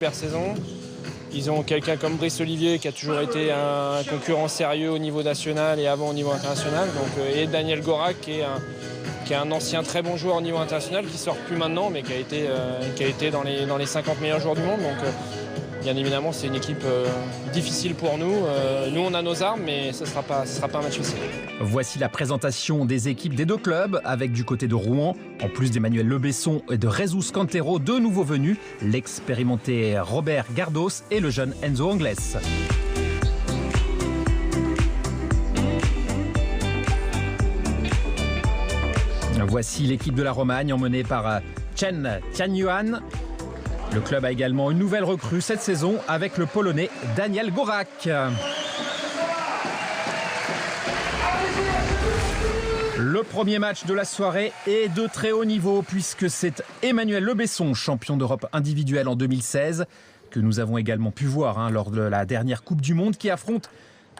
Super saison. Ils ont quelqu'un comme Brice Olivier qui a toujours été un concurrent sérieux au niveau national et avant au niveau international. Donc, et Daniel Gorak qui est un ancien très bon joueur au niveau international qui sort plus maintenant mais qui a été dans les 50 meilleurs joueurs du monde. Donc bien évidemment c'est une équipe difficile pour nous. Nous on a nos armes mais ce sera pas un match facile. Voici la présentation des équipes des deux clubs avec du côté de Rouen, en plus d'Emmanuel Lebesson et de Jesus Cantero, deux nouveaux venus, l'expérimenté Robert Gardos et le jeune Enzo Angles. Voici l'équipe de la Romagne emmenée par Chen Tianyuan. Le club a également une nouvelle recrue cette saison avec le Polonais Daniel Gorak. Le premier match de la soirée est de très haut niveau puisque c'est Emmanuel Lebesson, champion d'Europe individuel en 2016, que nous avons également pu voir lors de la dernière Coupe du Monde, qui affronte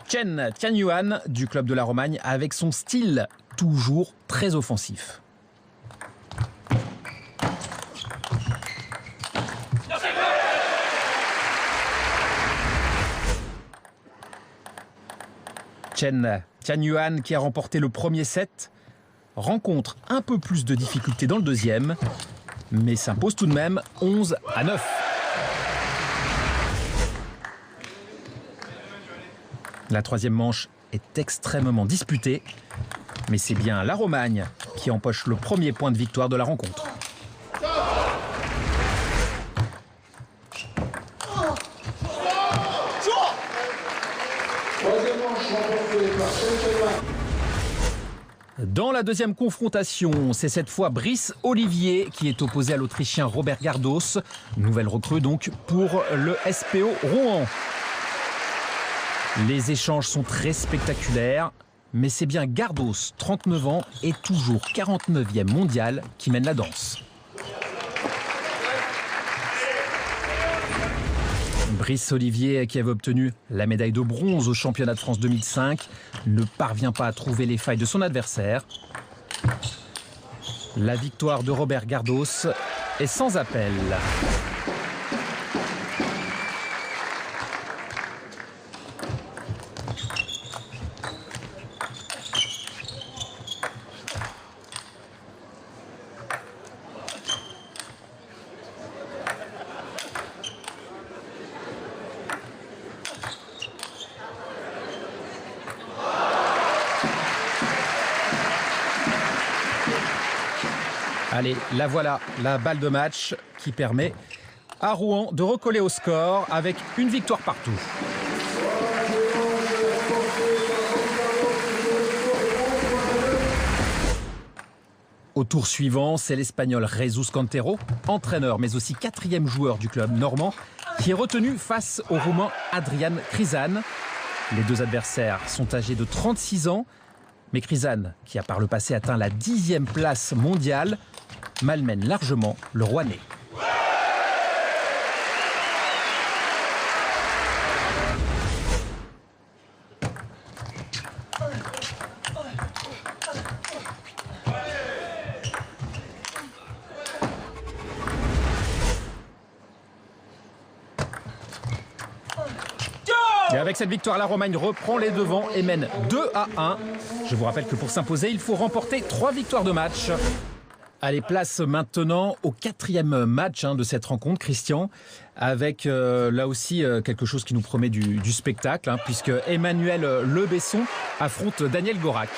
Chen Tianyuan du club de la Romagne avec son style toujours très offensif. Chen Tianyuan, qui a remporté le premier set, rencontre un peu plus de difficultés dans le deuxième, mais s'impose tout de même 11-9. La troisième manche est extrêmement disputée, mais c'est bien la Romagne qui empoche le premier point de victoire de la rencontre. Dans la deuxième confrontation, c'est cette fois Brice Olivier qui est opposé à l'Autrichien Robert Gardos. Nouvelle recrue donc pour le SPO Rouen. Les échanges sont très spectaculaires, mais c'est bien Gardos, 39 ans et toujours 49e mondial, qui mène la danse. Brice Olivier, qui avait obtenu la médaille de bronze au championnat de France 2005, ne parvient pas à trouver les failles de son adversaire. La victoire de Robert Gardos est sans appel. Allez, la voilà, la balle de match qui permet à Rouen de recoller au score avec une victoire partout. Au tour suivant, c'est l'Espagnol Jesus Cantero, entraîneur mais aussi quatrième joueur du club normand, qui est retenu face au Roumain Adrian Crizan. Les deux adversaires sont âgés de 36 ans, mais Crizan, qui a par le passé atteint la 10e place mondiale, malmène largement le Rouennais. Et avec cette victoire, la Romagne reprend les devants et mène 2-1. Je vous rappelle que pour s'imposer, il faut remporter 3 victoires de match. Allez, place maintenant au 4e match de cette rencontre, Christian, avec là aussi quelque chose qui nous promet du spectacle, puisque Emmanuel Lebesson affronte Daniel Gorak.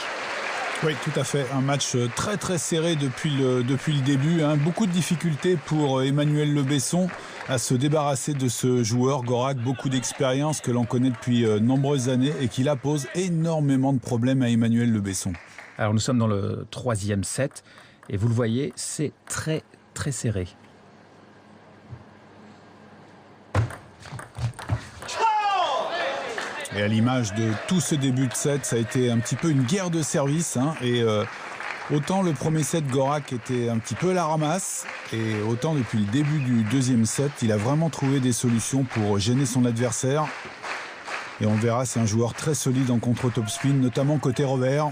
Oui, tout à fait. Un match très très serré depuis le début. Beaucoup de difficultés pour Emmanuel Lebesson à se débarrasser de ce joueur. Gorak, beaucoup d'expérience que l'on connaît depuis nombreuses années et qui là pose énormément de problèmes à Emmanuel Lebesson. Alors nous sommes dans le 3e set et vous le voyez, c'est très très serré. Et à l'image de tout ce début de set, ça a été un petit peu une guerre de service. Autant le premier set, Gorak était un petit peu à la ramasse, et autant depuis le début du deuxième set, il a vraiment trouvé des solutions pour gêner son adversaire. Et on verra, c'est un joueur très solide en contre-topspin, notamment côté revers.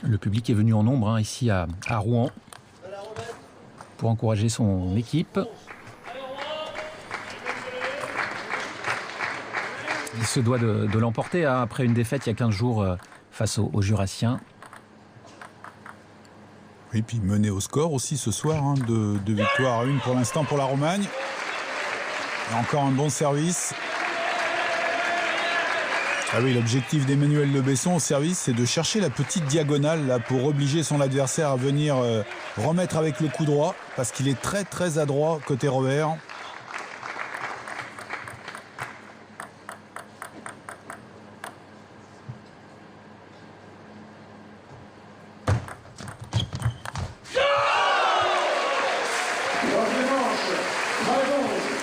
Le public est venu en nombre ici à Rouen. pour encourager son équipe. Il se doit de l'emporter hein, après une défaite il y a 15 jours face aux Jurassiens. Oui, puis mené au score aussi ce soir, hein, de victoires à 1 pour l'instant pour la Romagne. Et encore un bon service. Ah oui, l'objectif d'Emmanuel Le Besson au service, c'est de chercher la petite diagonale là, pour obliger son adversaire à venir remettre avec le coup droit, parce qu'il est très très adroit côté revers.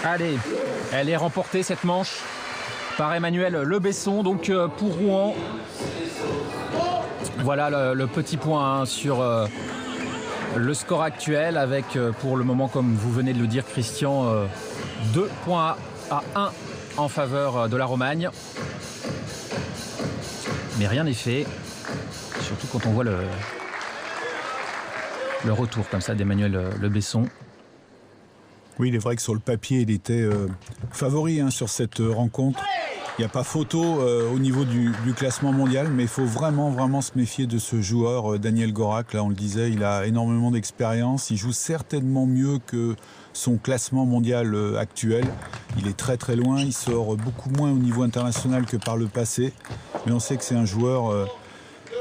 Allez, elle est remportée cette manche par Emmanuel Le Besson, donc pour Rouen. Voilà le petit point hein, sur le score actuel avec pour le moment, comme vous venez de le dire Christian, 2 points à 1 en faveur de la Romagne. Mais rien n'est fait, surtout quand on voit le retour comme ça d'Emmanuel Le Besson. Oui, il est vrai que sur le papier, il était favori hein, sur cette rencontre. Il n'y a pas photo au niveau du classement mondial, mais il faut vraiment se méfier de ce joueur, Daniel Gorak. Là, on le disait, il a énormément d'expérience. Il joue certainement mieux que son classement mondial actuel. Il est très très loin. Il sort beaucoup moins au niveau international que par le passé. Mais on sait que c'est un joueur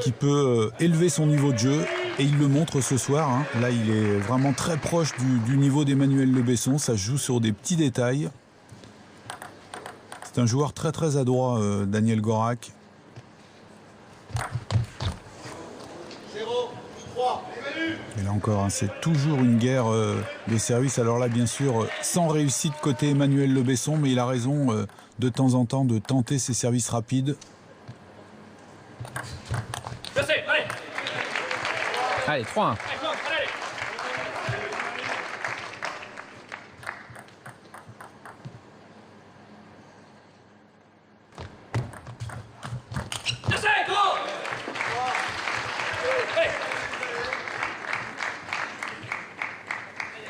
qui peut élever son niveau de jeu. Et il le montre ce soir. Hein. Là, il est vraiment très proche du niveau d'Emmanuel Le Besson. Ça se joue sur des petits détails. C'est un joueur très très adroit, Daniel Gorak. 0-3. Et là encore, hein, c'est toujours une guerre de service. Alors là, bien sûr, sans réussite côté Emmanuel Le Besson, mais il a raison de temps en temps de tenter ses services rapides. Allez, 3-1.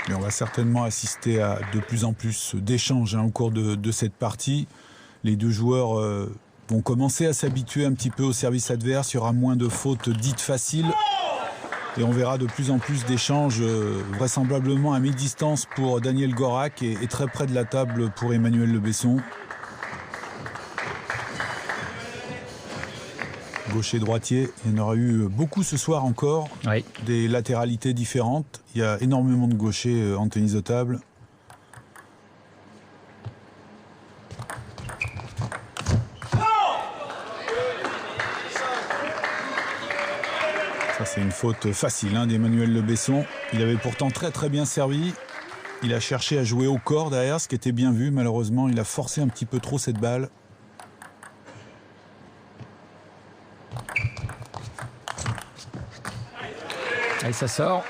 Et on va certainement assister à de plus en plus d'échanges hein, au cours de cette partie. Les deux joueurs vont commencer à s'habituer un petit peu au service adverse. Il y aura moins de fautes dites faciles. Et on verra de plus en plus d'échanges, vraisemblablement à mi-distance pour Daniel Gorak et très près de la table pour Emmanuel Le Besson. Gaucher-droitier, il y en aura eu beaucoup ce soir encore. Oui. Des latéralités différentes. Il y a énormément de gauchers en tennis de table. Ça, c'est une faute facile hein, d'Emmanuel Le Besson. Il avait pourtant très très bien servi. Il a cherché à jouer au corps derrière, ce qui était bien vu. Malheureusement, il a forcé un petit peu trop cette balle. Allez, ça sort.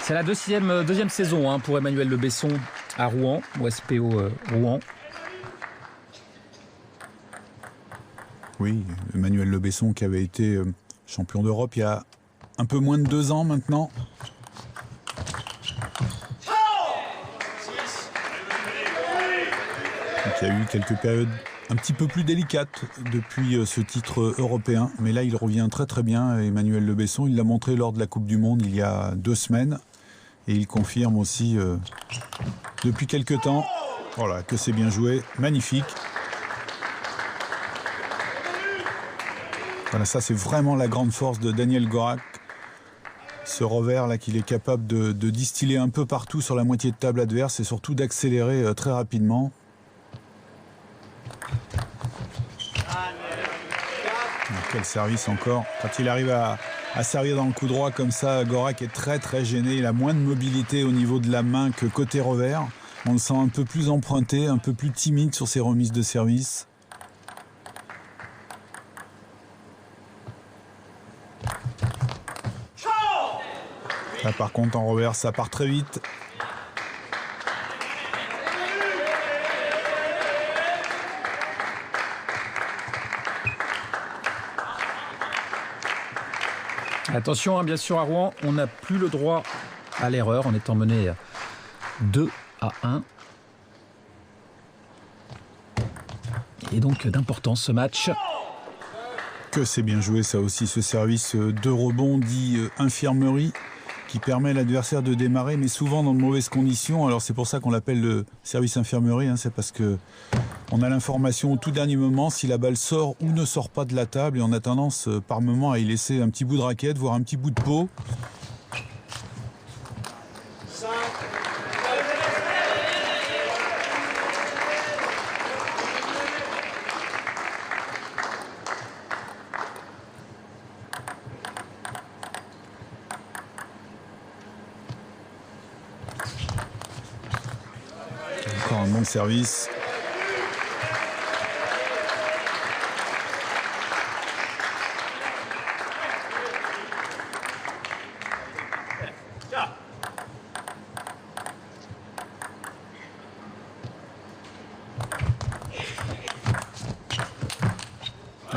C'est la deuxième saison hein, pour Emmanuel Le Besson à Rouen, au SPO Rouen. Oui, Emmanuel Le Besson qui avait été champion d'Europe il y a un peu moins de 2 ans maintenant. Donc, il y a eu quelques périodes un petit peu plus délicates depuis ce titre européen. Mais là, il revient très très bien, Emmanuel Le Besson. Il l'a montré lors de la Coupe du Monde il y a 2 semaines. Et il confirme aussi depuis quelques temps voilà, que c'est bien joué. Magnifique. Voilà, ça c'est vraiment la grande force de Daniel Gorak. Ce revers là qu'il est capable de distiller un peu partout sur la moitié de table adverse et surtout d'accélérer très rapidement. Quel service encore. Quand il arrive à servir dans le coup droit comme ça, Gorak est très très gêné. Il a moins de mobilité au niveau de la main que côté revers. On le sent un peu plus emprunté, un peu plus timide sur ses remises de service. Là par contre en revers ça part très vite. Attention, hein, bien sûr, à Rouen, on n'a plus le droit à l'erreur en étant mené 2-1. Et donc d'importance ce match. Que c'est bien joué ça aussi, ce service de rebond dit infirmerie, qui permet à l'adversaire de démarrer, mais souvent dans de mauvaises conditions. Alors c'est pour ça qu'on l'appelle le service infirmerie, hein, c'est parce que on a l'information au tout dernier moment si la balle sort ou ne sort pas de la table, et on a tendance par moment à y laisser un petit bout de raquette, voire un petit bout de peau. Encore un bon service.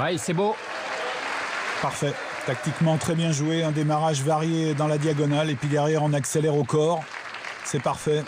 Oui, c'est beau. Parfait. Tactiquement très bien joué, un démarrage varié dans la diagonale et puis derrière on accélère au corps. C'est parfait.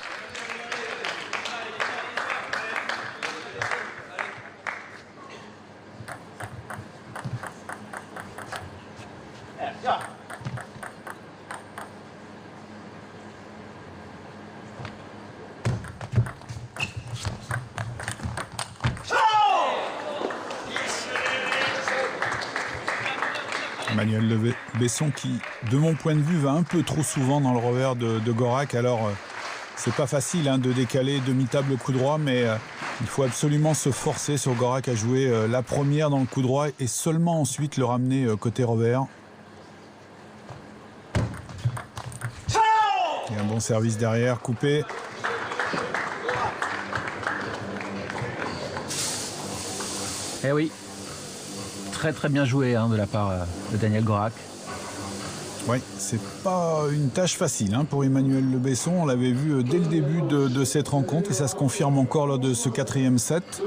Emmanuel Besson qui, de mon point de vue, va un peu trop souvent dans le revers de Gorak. Alors, c'est pas facile hein, de décaler demi-table coup droit, mais il faut absolument se forcer sur Gorak à jouer la première dans le coup droit et seulement ensuite le ramener côté revers. Et un bon service derrière, coupé. Eh oui. Très très bien joué hein, de la part de Daniel Gorak. Oui, c'est pas une tâche facile hein, pour Emmanuel Besson. On l'avait vu dès le début de cette rencontre et ça se confirme encore lors de ce quatrième set.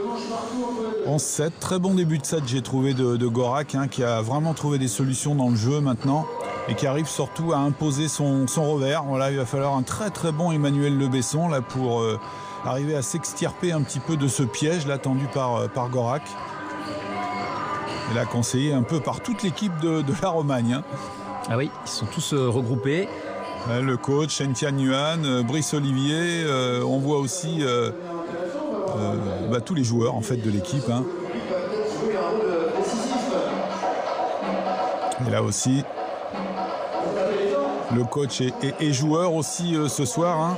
11-7, très bon début de set j'ai trouvé de Gorak hein, qui a vraiment trouvé des solutions dans le jeu maintenant et qui arrive surtout à imposer son revers. Voilà, il va falloir un très très bon Emmanuel Besson là pour arriver à s'extirper un petit peu de ce piège là tendu par Gorak. Et là conseillé un peu par toute l'équipe de la Romagne. Hein. Ah oui, ils sont tous regroupés. Le coach, Shen-Tian Yuan, Brice Olivier, on voit aussi tous les joueurs en fait de l'équipe. Hein. Et là aussi, le coach est joueur aussi ce soir. Hein.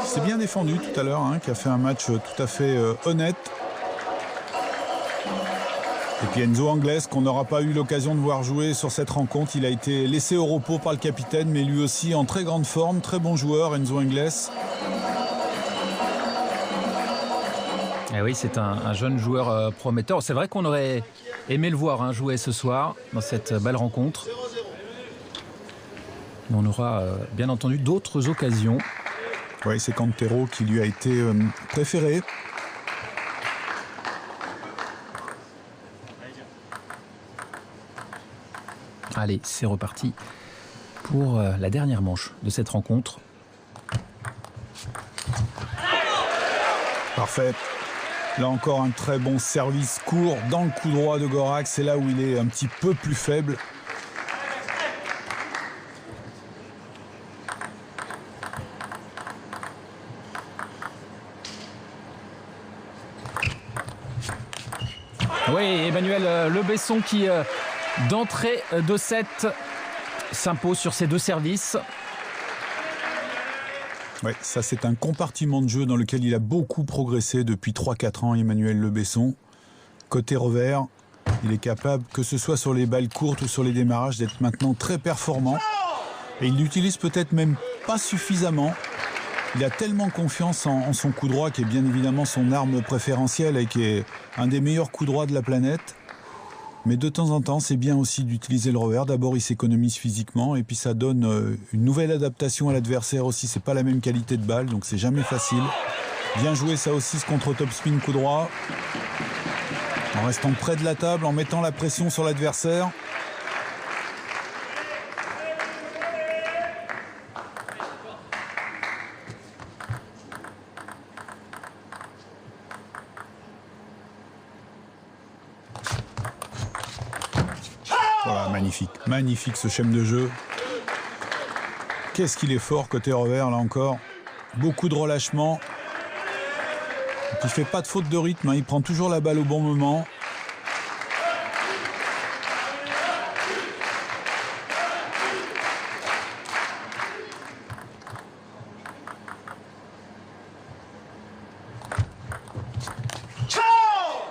C'est bien défendu tout à l'heure, hein, qui a fait un match tout à fait honnête. Et puis Enzo Angles, qu'on n'aura pas eu l'occasion de voir jouer sur cette rencontre. Il a été laissé au repos par le capitaine, mais lui aussi en très grande forme. Très bon joueur, Enzo Angles. Eh oui, c'est un jeune joueur prometteur. C'est vrai qu'on aurait aimé le voir hein, jouer ce soir dans cette belle rencontre. Mais on aura bien entendu d'autres occasions. Oui, c'est Cantero qui lui a été préféré. Allez, c'est reparti pour la dernière manche de cette rencontre. Parfait. Là encore un très bon service court dans le coup droit de Gorak. C'est là où il est un petit peu plus faible. Oui, Emmanuel Besson qui, d'entrée de set, s'impose sur ses deux services. Oui, ça c'est un compartiment de jeu dans lequel il a beaucoup progressé depuis 3-4 ans, Emmanuel Besson. Côté revers, il est capable, que ce soit sur les balles courtes ou sur les démarrages, d'être maintenant très performant. Et il l'utilise peut-être même pas suffisamment. Il a tellement confiance en son coup droit, qui est bien évidemment son arme préférentielle et qui est un des meilleurs coups droits de la planète. Mais de temps en temps, c'est bien aussi d'utiliser le revers. D'abord, il s'économise physiquement et puis ça donne une nouvelle adaptation à l'adversaire aussi. C'est pas la même qualité de balle, donc c'est jamais facile. Bien joué ça aussi, ce contre-top-spin coup droit. En restant près de la table, en mettant la pression sur l'adversaire. magnifique, magnifique ce schème de jeu. Qu'est-ce qu'il est fort côté revers là encore. Beaucoup de relâchement. Et puis, il fait pas de faute de rythme, hein. Il prend toujours la balle au bon moment.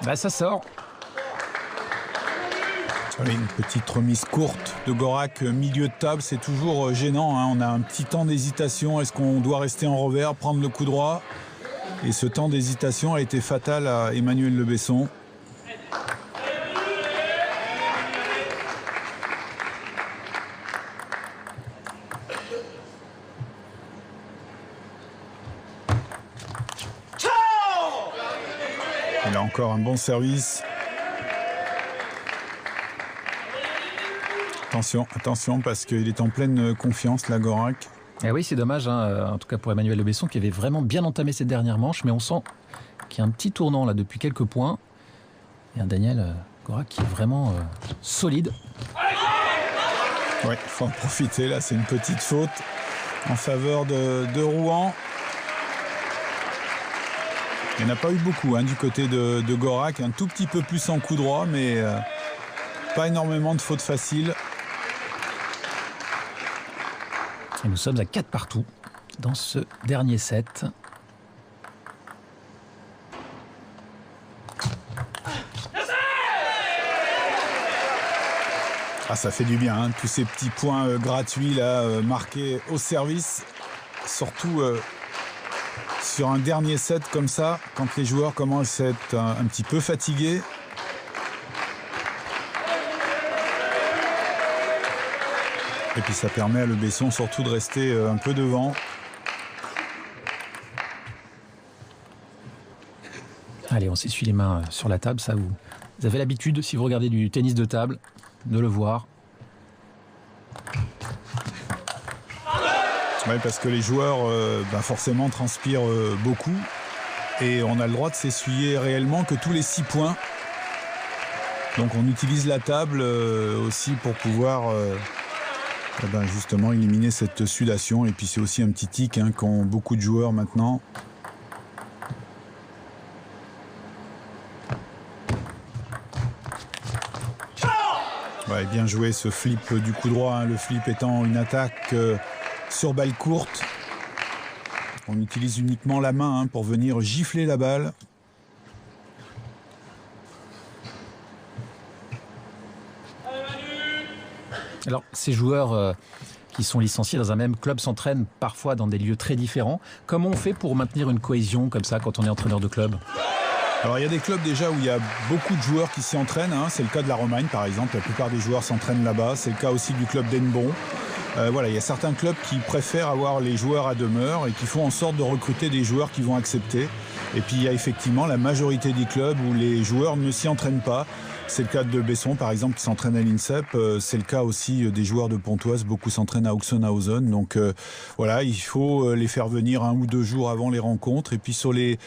Bah, ça sort. Oui, une petite remise courte de Gorak, milieu de table, c'est toujours gênant, hein. On a un petit temps d'hésitation. Est-ce qu'on doit rester en revers, prendre le coup droit? Et ce temps d'hésitation a été fatal à Emmanuel Le Besson. Il a encore un bon service. Attention, attention, parce qu'il est en pleine confiance, la Gorak. Et oui, c'est dommage, hein, en tout cas pour Emmanuel Le Besson, qui avait vraiment bien entamé cette dernière manche, mais on sent qu'il y a un petit tournant là depuis quelques points. Et un Daniel Gorak qui est vraiment solide. Ouais, il faut en profiter, là, c'est une petite faute en faveur de Rouen. Il n'y en a pas eu beaucoup, hein, du côté de Gorak, un tout petit peu plus en coup droit, mais pas énormément de fautes faciles. Et nous sommes à 4 partout dans ce dernier set. Ah, ça fait du bien, hein, tous ces petits points gratuits là, marqués au service, surtout sur un dernier set comme ça, quand les joueurs commencent à être un petit peu fatigués. Et puis ça permet à Le Besson surtout de rester un peu devant. Allez, on s'essuie les mains sur la table, ça vous avez l'habitude, si vous regardez du tennis de table, de le voir. Oui, parce que les joueurs forcément transpirent beaucoup et on a le droit de s'essuyer réellement que tous les 6 points. Donc on utilise la table aussi pour pouvoir justement éliminer cette sudation. Et puis c'est aussi un petit tic, hein, qu'ont beaucoup de joueurs maintenant. Ouais, bien joué ce flip du coup droit, hein, le flip étant une attaque sur balle courte. On utilise uniquement la main, hein, pour venir gifler la balle. Alors, ces joueurs qui sont licenciés dans un même club s'entraînent parfois dans des lieux très différents. Comment on fait pour maintenir une cohésion comme ça quand on est entraîneur de club ? Alors il y a des clubs déjà où il y a beaucoup de joueurs qui s'y entraînent, hein. C'est le cas de la Romagne par exemple, la plupart des joueurs s'entraînent là-bas. C'est le cas aussi du club d'Henbon. Voilà, il y a certains clubs qui préfèrent avoir les joueurs à demeure et qui font en sorte de recruter des joueurs qui vont accepter. Et puis il y a effectivement la majorité des clubs où les joueurs ne s'y entraînent pas. C'est le cas de Besson par exemple qui s'entraîne à l'INSEP. C'est le cas aussi des joueurs de Pontoise, beaucoup s'entraînent à Auxonhausen. Donc voilà, il faut les faire venir 1 ou 2 jours avant les rencontres. Et puis sur les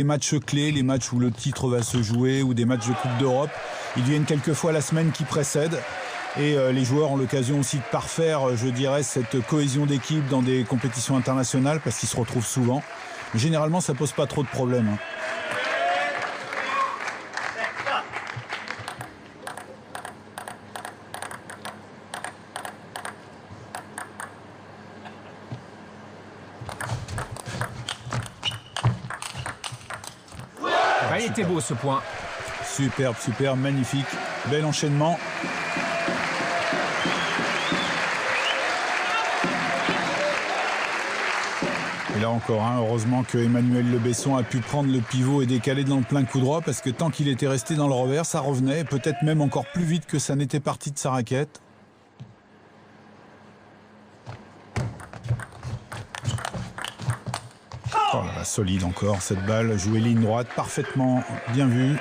matchs clés, les matchs où le titre va se jouer ou des matchs de Coupe d'Europe, ils viennent quelquefois la semaine qui précède. Et les joueurs ont l'occasion aussi de parfaire, je dirais, cette cohésion d'équipe dans des compétitions internationales parce qu'ils se retrouvent souvent. Mais généralement, ça pose pas trop de problèmes, hein. Il était beau ce point. Superbe, superbe, magnifique. Bel enchaînement. Et là encore, hein, heureusement que Emmanuel Le Besson a pu prendre le pivot et décaler dans le plein coup droit parce que tant qu'il était resté dans le revers, ça revenait, peut-être même encore plus vite que ça n'était parti de sa raquette. Oh là là, solide encore cette balle, jouée ligne droite, parfaitement bien vue.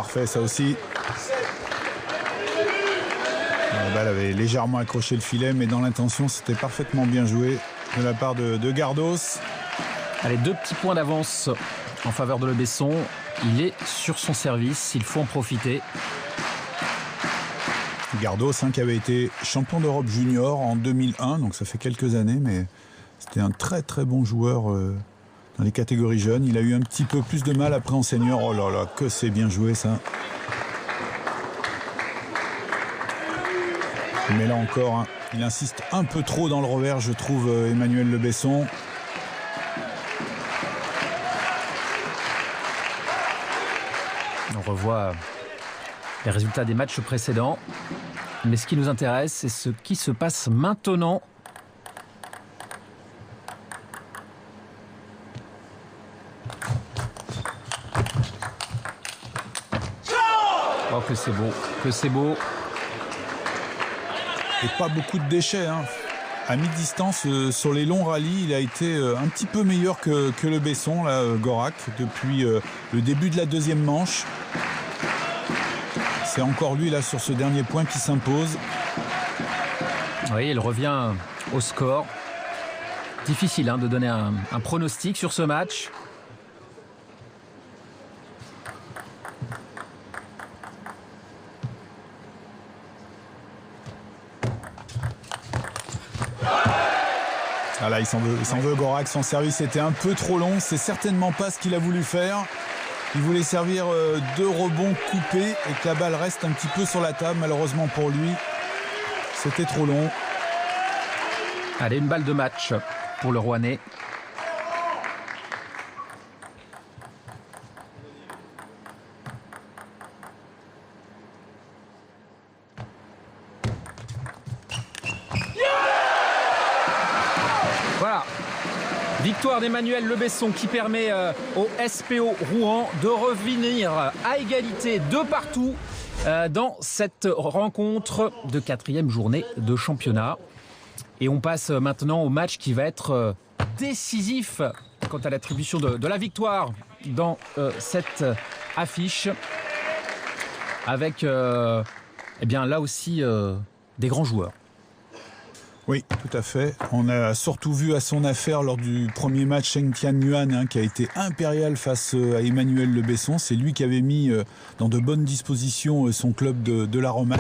parfait ça aussi. La balle avait légèrement accroché le filet, mais dans l'intention, c'était parfaitement bien joué de la part de Gardos. Allez, 2 petits points d'avance en faveur de Le Besson. Il est sur son service, il faut en profiter. Gardos, qui avait été champion d'Europe junior en 2001, donc ça fait quelques années, mais c'était un très très bon joueur dans les catégories jeunes. Il a eu un petit peu plus de mal après en senior. Oh là là, que c'est bien joué ça. Mais là encore, il insiste un peu trop dans le revers, je trouve, Emmanuel Le Besson. On revoit les résultats des matchs précédents. Mais ce qui nous intéresse, c'est ce qui se passe maintenant. Oh, que c'est beau, que c'est beau. Et pas beaucoup de déchets. À mi-distance, sur les longs rallyes, il a été un petit peu meilleur que Le Besson, là, Gorak, depuis le début de la deuxième manche. C'est encore lui, là, sur ce dernier point qui s'impose. Oui, il revient au score. Difficile de donner un pronostic sur ce match. Ah là, il s'en veut Gorak, son service était un peu trop long, c'est certainement pas ce qu'il a voulu faire. Il voulait servir 2 rebonds coupés et que la balle reste un petit peu sur la table, malheureusement pour lui. C'était trop long. Allez, une balle de match pour le Rouennais. Voilà, victoire d'Emmanuel Le Besson qui permet au SPO Rouen de revenir à égalité de partout dans cette rencontre de 4e journée de championnat. Et on passe maintenant au match qui va être décisif quant à l'attribution de la victoire dans cette affiche. Avec eh bien, là aussi des grands joueurs. Oui, tout à fait. On a surtout vu à son affaire lors du premier match Cheng Tianyuan, qui a été impérial face à Emmanuel Le Besson. C'est lui qui avait mis dans de bonnes dispositions son club de la Romagne.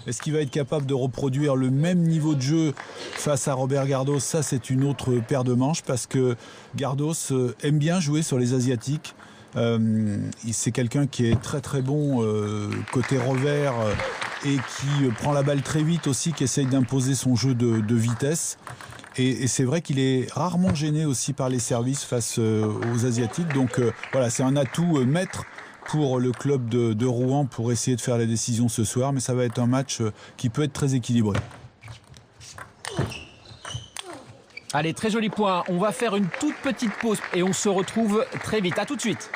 Est-ce qu'il va être capable de reproduire le même niveau de jeu face à Robert Gardos? Ça, c'est une autre paire de manches parce que Gardos aime bien jouer sur les Asiatiques. C'est quelqu'un qui est très très bon côté revers et qui prend la balle très vite aussi, qui essaye d'imposer son jeu de vitesse. Et c'est vrai qu'il est rarement gêné aussi par les services face aux Asiatiques. Donc voilà, c'est un atout maître pour le club de Rouen pour essayer de faire la décision ce soir. Mais ça va être un match qui peut être très équilibré. Allez, très joli point. On va faire une toute petite pause et on se retrouve très vite. À tout de suite.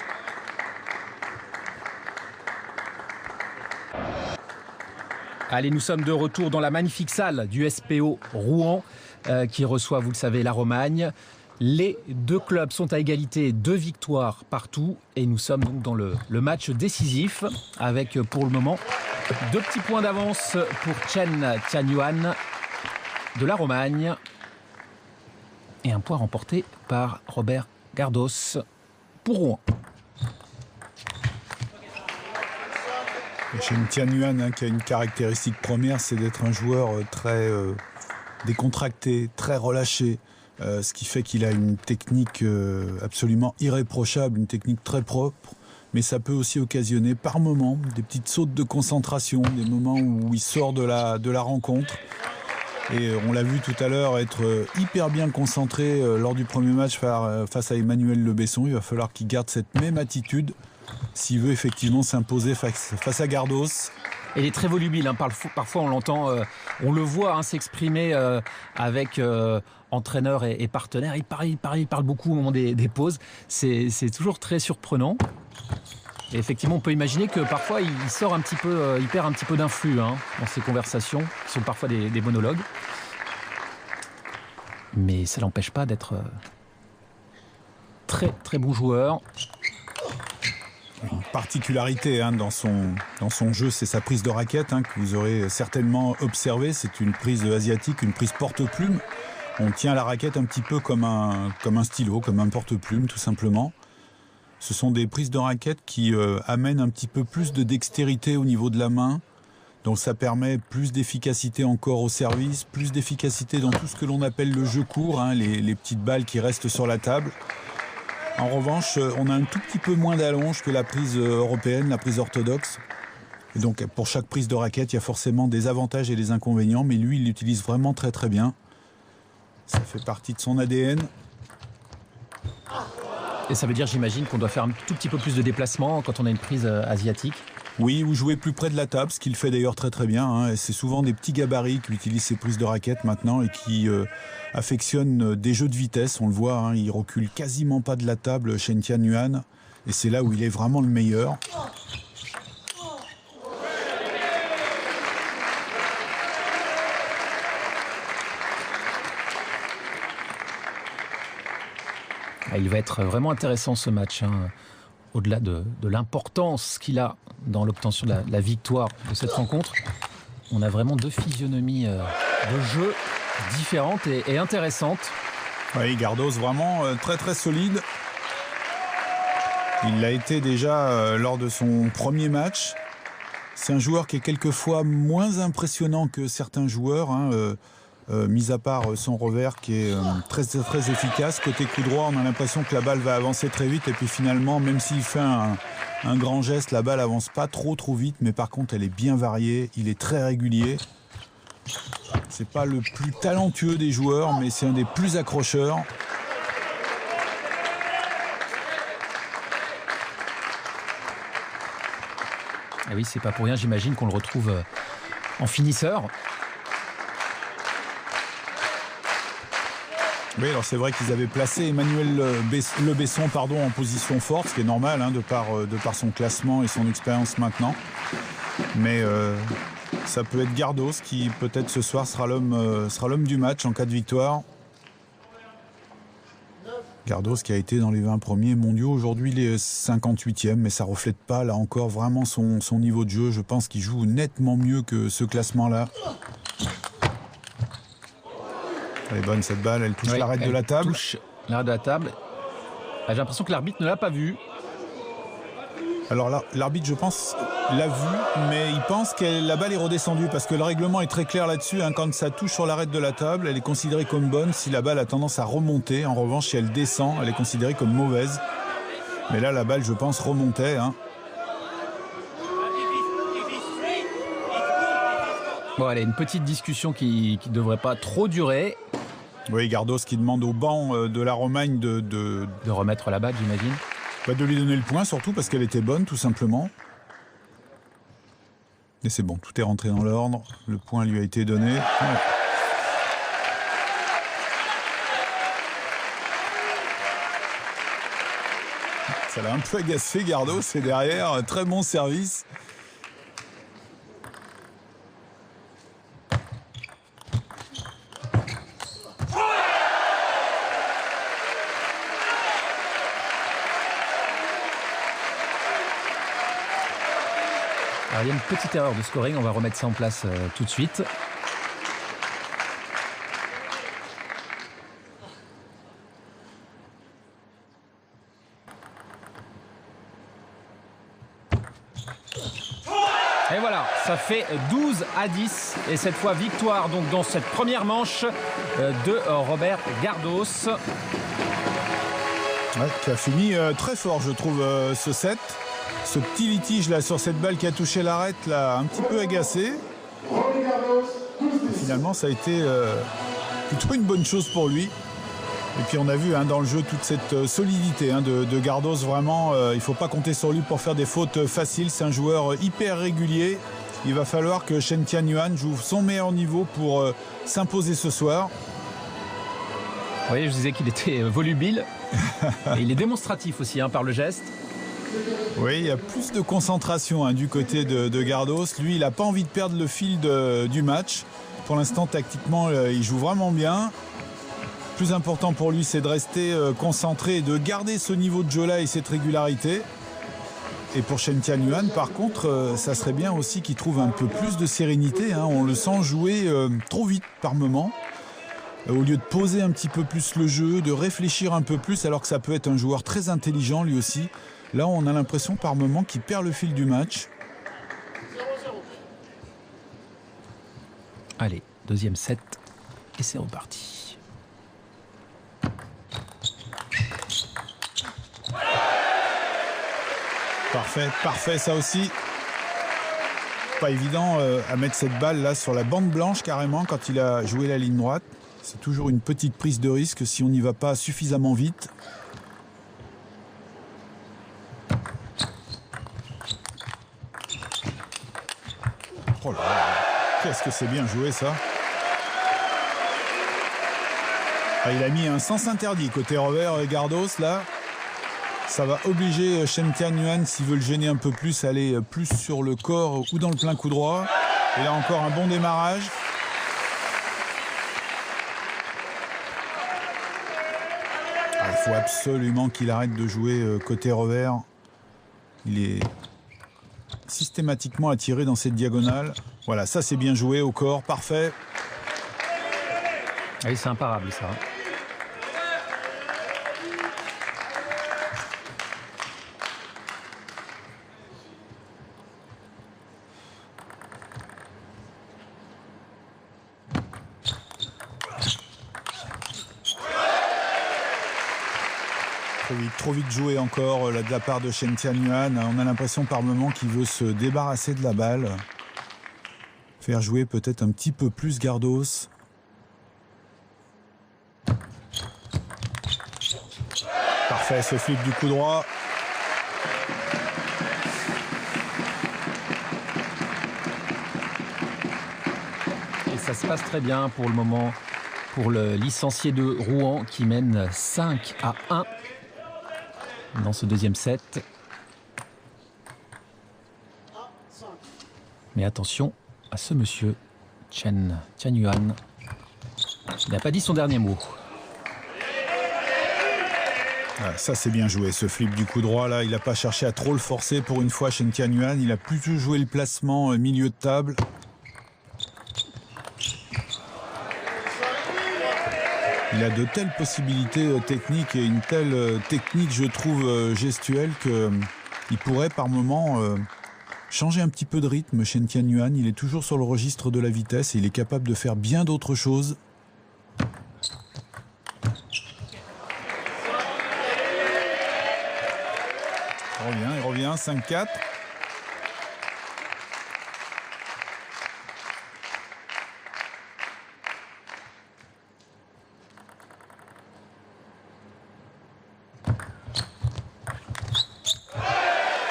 Allez, nous sommes de retour dans la magnifique salle du SPO Rouen qui reçoit, vous le savez, la Romagne. Les 2 clubs sont à égalité, 2 victoires partout. Et nous sommes donc dans le match décisif avec pour le moment 2 petits points d'avance pour Cheng Tianyuan de la Romagne. Et un point remporté par Robert Gardos pour Rouen. Cheng Tianyuan, qui a une caractéristique première, c'est d'être un joueur très décontracté, très relâché. Ce qui fait qu'il a une technique absolument irréprochable, une technique très propre. Mais ça peut aussi occasionner par moments des petites sautes de concentration, des moments où il sort de la rencontre. Et on l'a vu tout à l'heure être hyper bien concentré lors du premier match face à Emmanuel Le Besson. Il va falloir qu'il garde cette même attitude s'il veut effectivement s'imposer face à Gardos. Il est très volubile, parfois on l'entend, on le voit s'exprimer avec entraîneur et partenaire. Il parle beaucoup au moment des pauses. C'est toujours très surprenant. Et effectivement, on peut imaginer que parfois il sort un petit peu, il perd un petit peu d'influx dans ces conversations, qui sont parfois des monologues. Mais ça l'empêche pas d'être très très bon joueur. Une particularité dans son jeu, c'est sa prise de raquette que vous aurez certainement observé. C'est une prise asiatique, une prise porte-plume. On tient la raquette un petit peu comme un stylo, comme un porte-plume tout simplement. Ce sont des prises de raquette qui amènent un petit peu plus de dextérité au niveau de la main. Donc ça permet plus d'efficacité encore au service, plus d'efficacité dans tout ce que l'on appelle le jeu court, les petites balles qui restent sur la table. En revanche, on a un tout petit peu moins d'allonge que la prise européenne, la prise orthodoxe. Et donc pour chaque prise de raquette, il y a forcément des avantages et des inconvénients, mais lui, il l'utilise vraiment très très bien. Ça fait partie de son ADN. Et ça veut dire, j'imagine, qu'on doit faire un tout petit peu plus de déplacement quand on a une prise asiatique. Oui, vous jouez plus près de la table, ce qu'il fait d'ailleurs très très bien. Et c'est souvent des petits gabarits qui utilisent ces prises de raquettes maintenant et qui affectionnent des jeux de vitesse. On le voit, il recule quasiment pas de la table, Chen Tianyuan. Et c'est là où il est vraiment le meilleur. Il va être vraiment intéressant ce match, au-delà de l'importance qu'il a dans l'obtention de la victoire de cette rencontre. On a vraiment deux physionomies de jeu différentes et intéressantes. Oui, Gardos vraiment très très solide. Il l'a été déjà lors de son premier match. C'est un joueur qui est quelquefois moins impressionnant que certains joueurs, mis à part son revers qui est très, très efficace. Côté coup droit, on a l'impression que la balle va avancer très vite et puis finalement, même s'il fait un grand geste, la balle avance pas trop vite, mais par contre elle est bien variée, il est très régulier. C'est pas le plus talentueux des joueurs, mais c'est un des plus accrocheurs. Et oui, c'est pas pour rien, j'imagine, qu'on le retrouve en finisseur. Oui, alors c'est vrai qu'ils avaient placé Emmanuel Le Besson en position forte, ce qui est normal de par son classement et son expérience maintenant. Mais ça peut être Gardos qui peut-être ce soir sera l'homme du match en cas de victoire. Gardos qui a été dans les 20 premiers mondiaux, aujourd'hui il est 58e, mais ça ne reflète pas là encore vraiment son niveau de jeu. Je pense qu'il joue nettement mieux que ce classement-là. Elle est bonne cette balle, elle touche l'arête de la table. Touche l'arête de la table. J'ai l'impression que l'arbitre ne l'a pas vue. Alors là, l'arbitre, je pense, l'a vu, mais il pense que la balle est redescendue parce que le règlement est très clair là-dessus. Quand ça touche sur l'arête de la table, elle est considérée comme bonne. Si la balle a tendance à remonter, en revanche, si elle descend, elle est considérée comme mauvaise. Mais là, la balle, je pense, remontait. Bon, allez, une petite discussion qui ne devrait pas trop durer. Oui, Gardos qui demande au banc de la Romagne de remettre la balle, j'imagine. De lui donner le point, surtout parce qu'elle était bonne, tout simplement. Et c'est bon, tout est rentré dans l'ordre. Le point lui a été donné. Ouais. Ça l'a un peu agacé, Gardos, c'est derrière. Très bon service. Alors, il y a une petite erreur de scoring, on va remettre ça en place tout de suite. Et voilà, ça fait 12-10 et cette fois victoire donc dans cette première manche de Robert Gardos. Ouais, qui a fini très fort, je trouve, ce set. Ce petit litige là sur cette balle qui a touché l'arête l'a un petit peu agacé. Et finalement, ça a été plutôt une bonne chose pour lui. Et puis on a vu dans le jeu toute cette solidité de Gardos. Vraiment, il ne faut pas compter sur lui pour faire des fautes faciles. C'est un joueur hyper régulier. Il va falloir que Chen Tianyuan joue son meilleur niveau pour s'imposer ce soir. Oui, je disais qu'il était volubile. Et il est démonstratif aussi par le geste. Oui, il y a plus de concentration du côté de Gardos. Lui, il n'a pas envie de perdre le fil du match. Pour l'instant, tactiquement, il joue vraiment bien. Le plus important pour lui, c'est de rester concentré et de garder ce niveau de jeu-là et cette régularité. Et pour Chen Tianyuan, par contre, ça serait bien aussi qu'il trouve un peu plus de sérénité. Hein. On le sent jouer trop vite par moment. Au lieu de poser un petit peu plus le jeu, de réfléchir un peu plus, alors que ça peut être un joueur très intelligent lui aussi. Là, on a l'impression par moment qu'il perd le fil du match. Allez, deuxième set, et c'est reparti. Parfait, parfait ça aussi. Pas évident à mettre cette balle là sur la bande blanche carrément quand il a joué la ligne droite. C'est toujours une petite prise de risque si on n'y va pas suffisamment vite. Oh là là, qu'est-ce que c'est bien joué ça. Ah, il a mis un sens interdit côté revers Gardos là. Ça va obliger Chen Tianyuan, s'il veut le gêner un peu plus, à aller plus sur le corps ou dans le plein coup droit. Et là encore un bon démarrage. Il faut absolument qu'il arrête de jouer côté revers. Il est systématiquement attiré dans cette diagonale. Voilà, ça c'est bien joué au corps, parfait. Ah oui, c'est imparable ça. Trop vite joué encore là, de la part de Chen Tianyuan. On a l'impression par moment qu'il veut se débarrasser de la balle. Faire jouer peut-être un petit peu plus Gardos. Parfait, ce flip du coup droit. Et ça se passe très bien pour le moment pour le licencié de Rouen qui mène 5-1 dans ce deuxième set. Mais attention à ce monsieur, Chen Tianyuan. Il n'a pas dit son dernier mot. Ah, ça c'est bien joué, ce flip du coup droit là. Il n'a pas cherché à trop le forcer pour une fois Chen Tianyuan. Il a plutôt joué le placement milieu de table. Il a de telles possibilités techniques et une telle technique, je trouve, gestuelle qu'il pourrait par moment changer un petit peu de rythme. Chen Tianyuan, il est toujours sur le registre de la vitesse et il est capable de faire bien d'autres choses. Il revient, 5-4.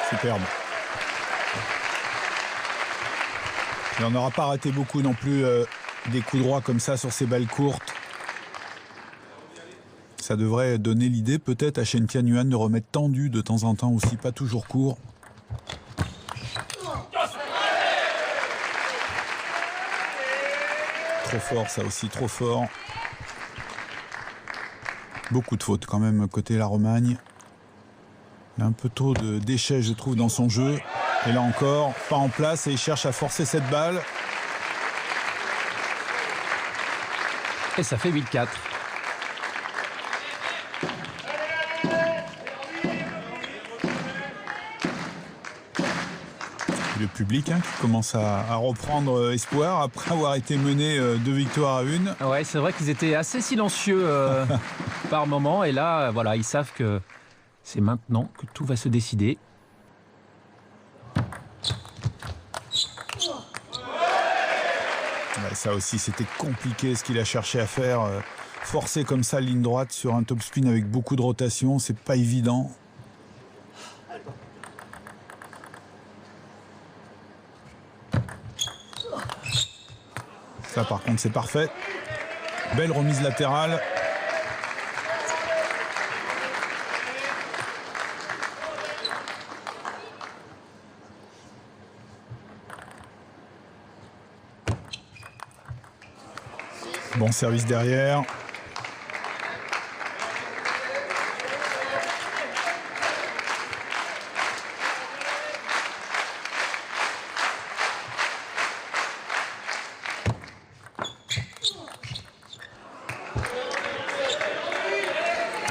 Superbe. Il n'en aura pas raté beaucoup non plus des coups droits comme ça sur ces balles courtes. Ça devrait donner l'idée peut-être à Chen Tianyuan de remettre tendu de temps en temps aussi, pas toujours court. Trop fort ça aussi, trop fort. Beaucoup de fautes quand même côté la Romagne. Il y a un peu trop de déchets je trouve dans son jeu. Et là encore, pas en place et il cherche à forcer cette balle. Et ça fait 8-4. Le public qui commence à reprendre espoir après avoir été mené 2 victoires à 1. Ouais, c'est vrai qu'ils étaient assez silencieux par moment. Et là, voilà, ils savent que c'est maintenant que tout va se décider. Ouais, ça aussi, c'était compliqué ce qu'il a cherché à faire. Forcer comme ça ligne droite sur un topspin avec beaucoup de rotation, c'est pas évident. Ça par contre c'est parfait. Belle remise latérale. Bon service derrière.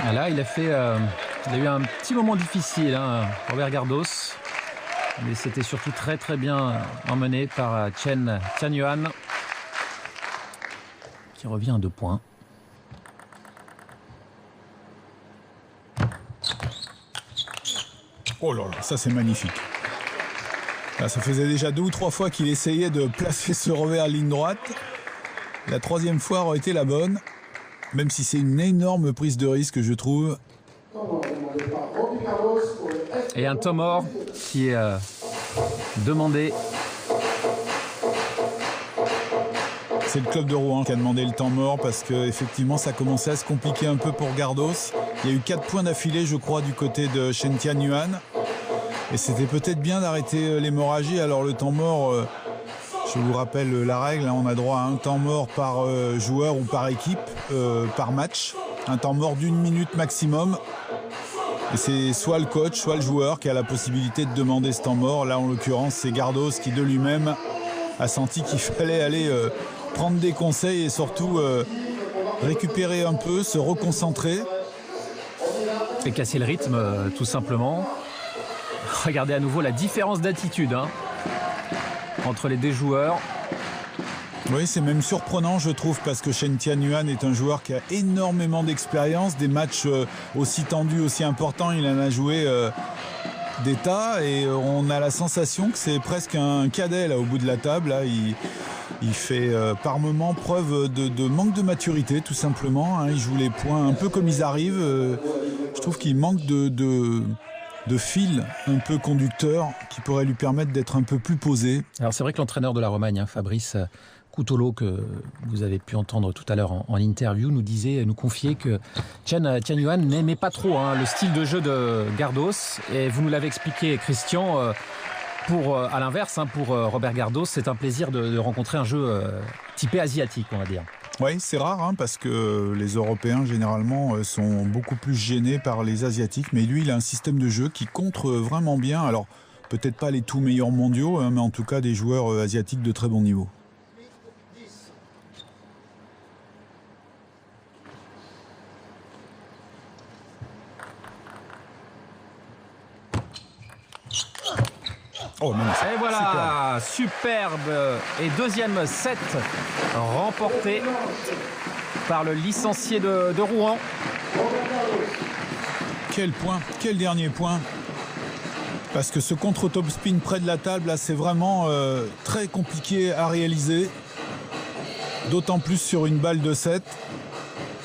Et là, il a eu un petit moment difficile, hein, Robert Gardos. Mais c'était surtout très très bien emmené par Chen Tianyuan, qui revient à 2 points. Oh là là, ça c'est magnifique. Là, ça faisait déjà 2 ou 3 fois qu'il essayait de placer ce revers à ligne droite. La 3e fois aurait été la bonne, même si c'est une énorme prise de risque, je trouve. Et un temps mort qui est demandé. C'est le club de Rouen qui a demandé le temps mort parce qu'effectivement ça commençait à se compliquer un peu pour Gardos. Il y a eu 4 points d'affilée, je crois, du côté de Chen Tianyuan. Et c'était peut-être bien d'arrêter l'hémorragie. Alors le temps mort, je vous rappelle la règle, hein, on a droit à un temps mort par joueur ou par équipe, par match. Un temps mort d'1 minute maximum. Et c'est soit le coach, soit le joueur qui a la possibilité de demander ce temps mort. Là, en l'occurrence, c'est Gardos qui, de lui-même, a senti qu'il fallait aller prendre des conseils et surtout récupérer un peu, se reconcentrer. Et casser le rythme, tout simplement. Regardez à nouveau la différence d'attitude, hein, entre les 2 joueurs. Oui, c'est même surprenant, je trouve, parce que Chen Tianyuan est un joueur qui a énormément d'expérience, des matchs aussi tendus, aussi importants, il en a joué des tas, et on a la sensation que c'est presque un cadet là au bout de la table. Là, il fait par moments preuve de manque de maturité, tout simplement, hein. Il joue les points un peu comme ils arrivent. Je trouve qu'il manque de fil un peu conducteur qui pourrait lui permettre d'être un peu plus posé. Alors c'est vrai que l'entraîneur de la Romagne, hein, Fabrice Coutolo, que vous avez pu entendre tout à l'heure en interview, nous confiait que Chen Tianyuan n'aimait pas trop, hein, le style de jeu de Gardos. Et vous nous l'avez expliqué, Christian, à l'inverse, hein, pour Robert Gardos, c'est un plaisir de rencontrer un jeu typé asiatique, on va dire. Oui, c'est rare, hein, parce que les Européens, généralement, sont beaucoup plus gênés par les Asiatiques. Mais lui, il a un système de jeu qui contre vraiment bien. Alors, peut-être pas les tout meilleurs mondiaux, hein, mais en tout cas des joueurs asiatiques de très bon niveau. Oh, et voilà, superbe. Et 2e set remporté par le licencié de Rouen. Quel point, quel dernier point. Parce que ce contre-top spin près de la table, là, c'est vraiment très compliqué à réaliser. D'autant plus sur une balle de 7.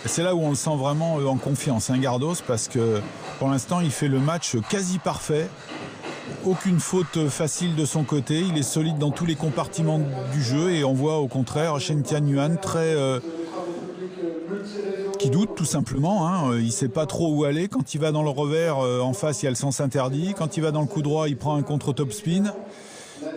Et c'est là où on le sent vraiment en confiance, hein, Gardos, parce que pour l'instant, il fait le match quasi parfait. Aucune faute facile de son côté, il est solide dans tous les compartiments du jeu et on voit au contraire Chen Tianyuan qui doute tout simplement, hein. Il ne sait pas trop où aller. Quand il va dans le revers, en face il y a le sens interdit. Quand il va dans le coup droit, il prend un contre-top spin.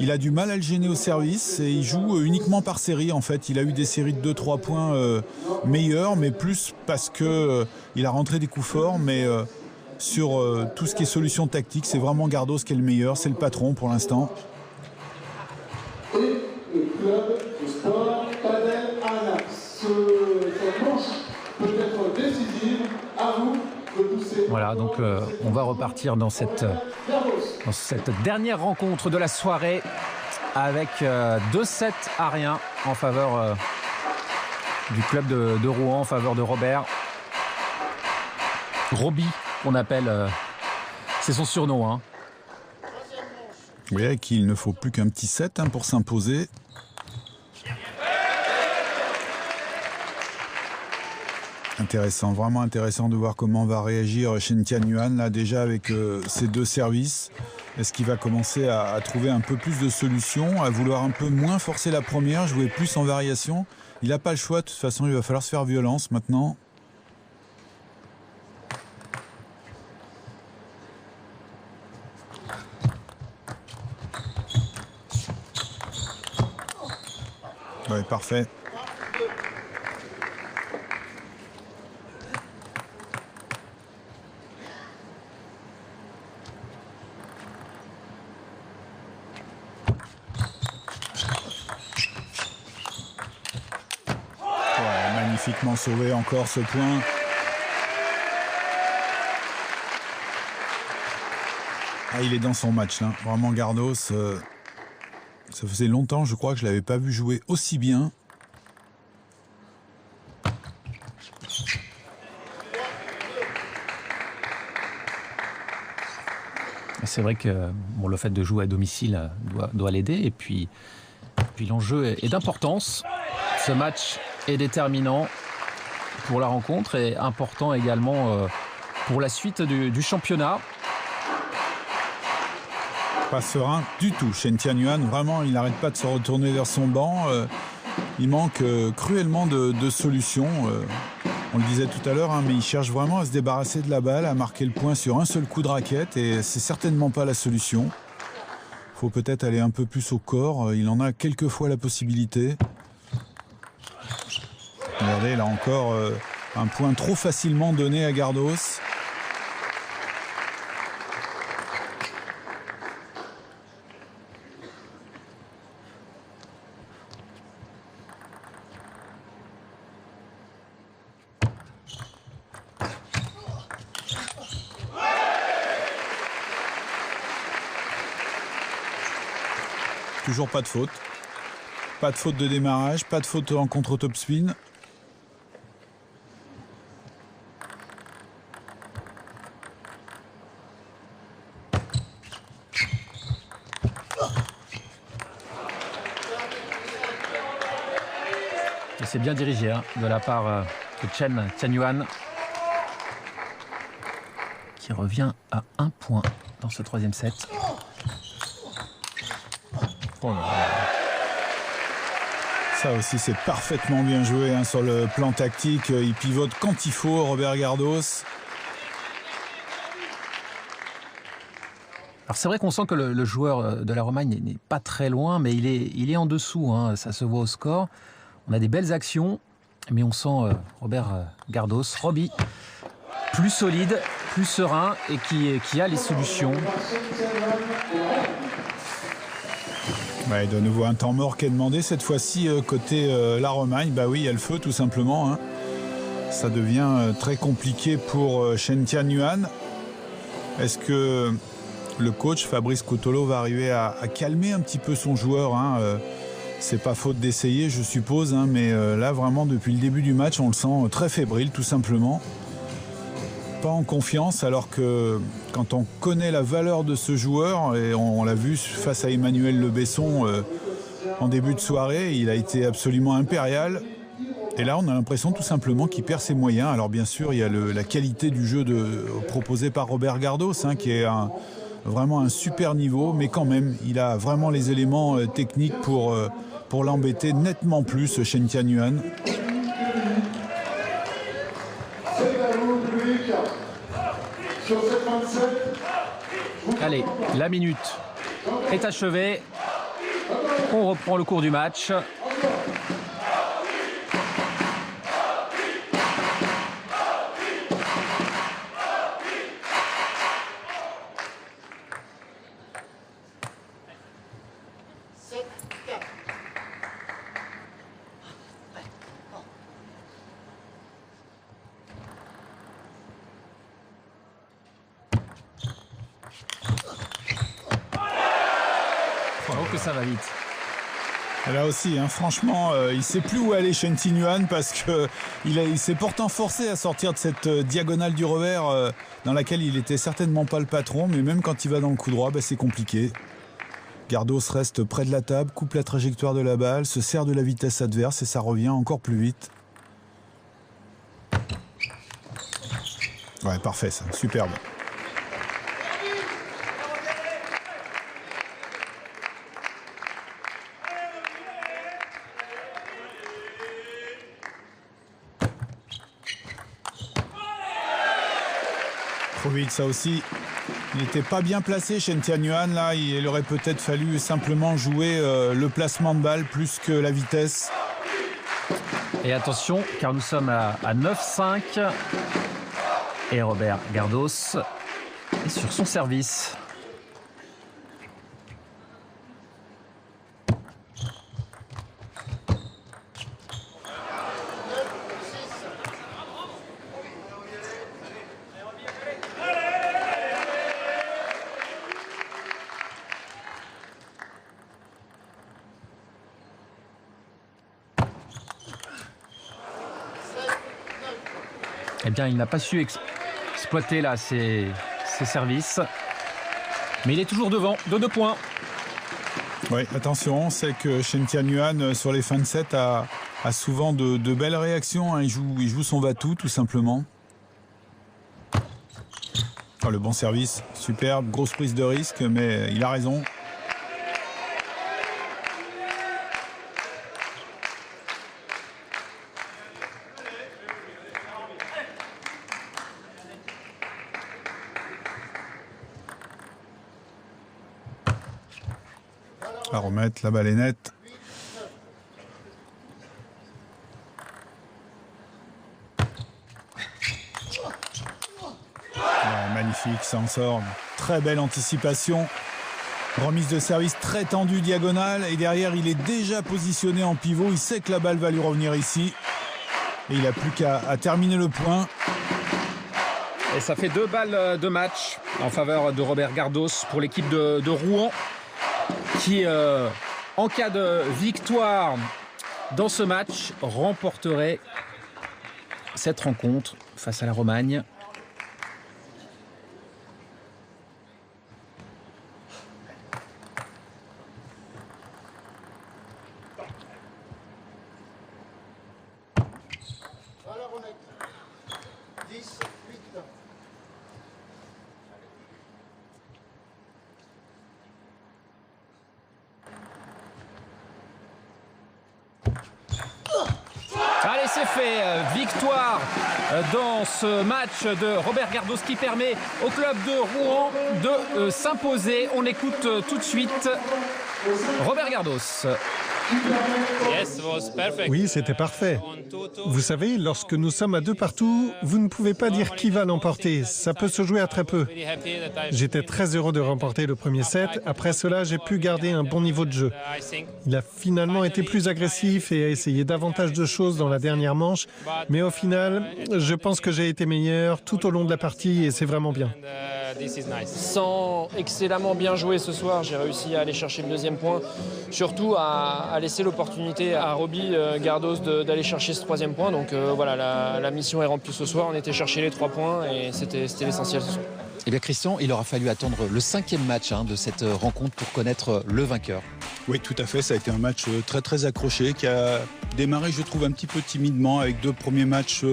Il a du mal à le gêner au service et il joue uniquement par série. En fait, il a eu des séries de 2-3 points meilleures, mais plus parce qu'il a rentré des coups forts, mais sur tout ce qui est solution tactique, c'est vraiment Gardos qui est le meilleur, c'est le patron pour l'instant. Et le club de sport Padel Anax. Cette manche peut être décisive, à vous de pousser. Voilà, donc on va repartir dans cette dernière rencontre de la soirée avec 2-7 à rien en faveur du club de Rouen, en faveur de Robert. Roby, on appelle, c'est son surnom, hein. Oui, à qui il ne faut plus qu'un petit 7 pour s'imposer. Intéressant, vraiment intéressant de voir comment va réagir Chen Tianyuan, là déjà avec ses 2 services. Est-ce qu'il va commencer à trouver un peu plus de solutions, à vouloir un peu moins forcer la première, jouer plus en variation? Il n'a pas le choix, de toute façon il va falloir se faire violence maintenant. Ouais, parfait. Ouais, magnifiquement sauvé encore ce point. Ah, il est dans son match là. Vraiment Gardos, ça faisait longtemps je crois que je l'avais pas vu jouer aussi bien. C'est vrai que bon, le fait de jouer à domicile doit l'aider. Et puis l'enjeu est d'importance. Ce match est déterminant pour la rencontre et important également pour la suite du championnat. Pas serein du tout. Chen Tianyuan, vraiment, il n'arrête pas de se retourner vers son banc. Il manque cruellement de solutions. On le disait tout à l'heure, hein, mais il cherche vraiment à se débarrasser de la balle, à marquer le point sur un seul coup de raquette, et c'est certainement pas la solution. Il faut peut-être aller un peu plus au corps. Il en a quelques fois la possibilité. Regardez, là encore, un point trop facilement donné à Gardos. Toujours pas de faute. Pas de faute de démarrage, pas de faute en contre-topspin. Et c'est bien dirigé hein, de la part de Chen Tianyuan, qui revient à 1 point dans ce 3e set. Oh là là. Ça aussi, c'est parfaitement bien joué hein, sur le plan tactique. Il pivote quand il faut, Robert Gardos. Alors c'est vrai qu'on sent que le joueur de la Romagne n'est pas très loin, mais il est en dessous. Hein, ça se voit au score. On a des belles actions, mais on sent Robert Gardos, Robbie, plus solide, plus serein et qui a les solutions. Ouais, de nouveau un temps mort qui est demandé cette fois-ci côté la Romagne. Bah oui, il y a le feu tout simplement. Hein. Ça devient très compliqué pour Chen Tianyuan. Est-ce que le coach Fabrice Coutolo va arriver à calmer un petit peu son joueur hein, c'est pas faute d'essayer, je suppose, hein, mais là vraiment depuis le début du match, on le sent très fébrile tout simplement. Pas en confiance, alors que quand on connaît la valeur de ce joueur, et on l'a vu face à Emmanuel Le Besson en début de soirée, il a été absolument impérial. Et là, on a l'impression tout simplement qu'il perd ses moyens. Alors bien sûr, il y a la qualité du jeu proposé par Robert Gardos, hein, qui est vraiment un super niveau, mais quand même, il a vraiment les éléments techniques pour l'embêter nettement plus, Chen Tianyuan. Allez, la minute est achevée. On reprend le cours du match. Oh que ça va vite. Et là aussi, hein, franchement, il ne sait plus où aller Chen Tianyuan parce qu'il s'est pourtant forcé à sortir de cette diagonale du revers dans laquelle il n'était certainement pas le patron, mais même quand il va dans le coup droit, bah, c'est compliqué. Gardos reste près de la table, coupe la trajectoire de la balle, se sert de la vitesse adverse et ça revient encore plus vite. Ouais, parfait ça, superbe. Trop vite ça aussi. Il n'était pas bien placé Chen Tianyuan là, il aurait peut-être fallu simplement jouer le placement de balle plus que la vitesse. Et attention, car nous sommes à 9-5. Et Robert Gardos est sur son service. Eh bien, il n'a pas su exploiter là ses services. Mais il est toujours devant, de 2 points. Oui, attention, c'est que Chen Tianyuan, sur les fins de set, a souvent de belles réactions. Hein. Il joue son va-tout, tout simplement. Oh, le bon service, superbe, grosse prise de risque, mais il a raison. À remettre, la balle est nette. Magnifique, ça en sort. Très belle anticipation. Remise de service très tendue, diagonale. Et derrière, il est déjà positionné en pivot. Il sait que la balle va lui revenir ici. Et il n'a plus qu'à terminer le point. Et ça fait 2 balles de match en faveur de Robert Gardos pour l'équipe de Rouen, qui, en cas de victoire dans ce match, remporterait cette rencontre face à la Romagne. Allez, c'est fait. Victoire dans ce match de Robert Gardos qui permet au club de Rouen de s'imposer. On écoute tout de suite Robert Gardos. Oui, c'était parfait. Vous savez, lorsque nous sommes à 2 partout, vous ne pouvez pas dire qui va l'emporter. Ça peut se jouer à très peu. J'étais très heureux de remporter le premier set. Après cela, j'ai pu garder un bon niveau de jeu. Il a finalement été plus agressif et a essayé davantage de choses dans la dernière manche. Mais au final, je pense que j'ai été meilleur tout au long de la partie et c'est vraiment bien. Sans excellemment bien jouer ce soir, j'ai réussi à aller chercher le 2e point. Surtout à laisser l'opportunité à Roby Gardos d'aller chercher ce 3e point. Donc voilà, la mission est remplie ce soir. On était chercher les 3 points et c'était l'essentiel ce soir. Eh bien Christian, il aura fallu attendre le 5e match de cette rencontre pour connaître le vainqueur. Oui, tout à fait. Ça a été un match très très accroché qui a démarré, je trouve, un petit peu timidement avec 2 premiers matchs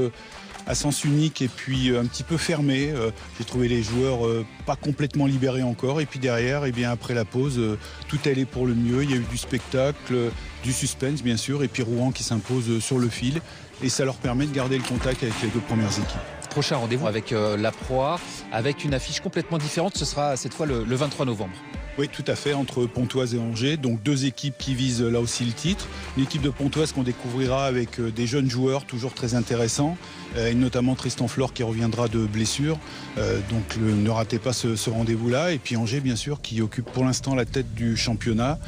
à sens unique et puis un petit peu fermé. J'ai trouvé les joueurs pas complètement libérés encore. Et puis derrière, eh bien, après la pause, tout allait pour le mieux. Il y a eu du spectacle, du suspense bien sûr, et puis Rouen qui s'impose sur le fil. Et ça leur permet de garder le contact avec les 2 premières équipes. Prochain rendez-vous avec la Proie, avec une affiche complètement différente. Ce sera cette fois le 23 novembre. Oui, tout à fait, entre Pontoise et Angers. Donc 2 équipes qui visent là aussi le titre. Une équipe de Pontoise qu'on découvrira avec des jeunes joueurs toujours très intéressants, et notamment Tristan Flore qui reviendra de blessure. Donc ne ratez pas ce rendez-vous-là. Et puis Angers, bien sûr, qui occupe pour l'instant la tête du championnat,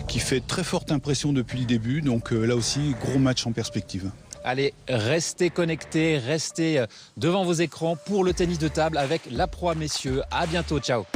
qui fait très forte impression depuis le début. Donc là aussi, gros match en perspective. Allez, restez connectés, restez devant vos écrans pour le tennis de table avec la Proie, messieurs. À bientôt, ciao.